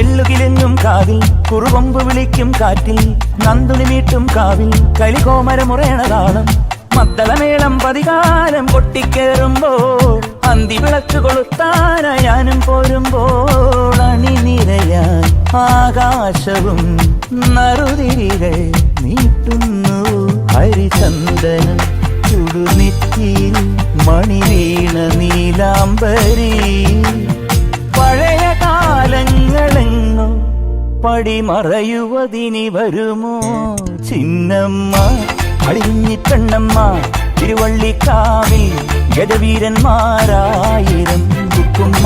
എള്ളുകിലെങ്ങും കാവിൽ കുറുകൊമ്പ് വിളിക്കും കാറ്റിൽ നന്ദുണി മീട്ടും കാവിൽ കലികോമരമുറയണ താളം മദ്ദളമേളം പതികാലം കൊട്ടിക്കേറുമ്പോൾ അന്തി വിളക്ക് കൊളുത്താനായി ഞാനും പോരുമ്പോൾ അണിനിരയാൻ ആകാശവും നറുതിരികൾ നീട്ടുന്നു ഹരിചന്ദനം ചുടുനെറ്റിയിൽ മണിവീണ നീലാംബരി പഴയ കാലങ്ങളെങ്ങോ പടിമറയുവതിനി വരുമോ ചിന്നമ്മ അടിഞ്ഞിപ്പെണ്ണമ്മ തിരുവള്ളിക്കാവിൽ ഗജവീരന്മാരായിരം കുക്കുമ്മ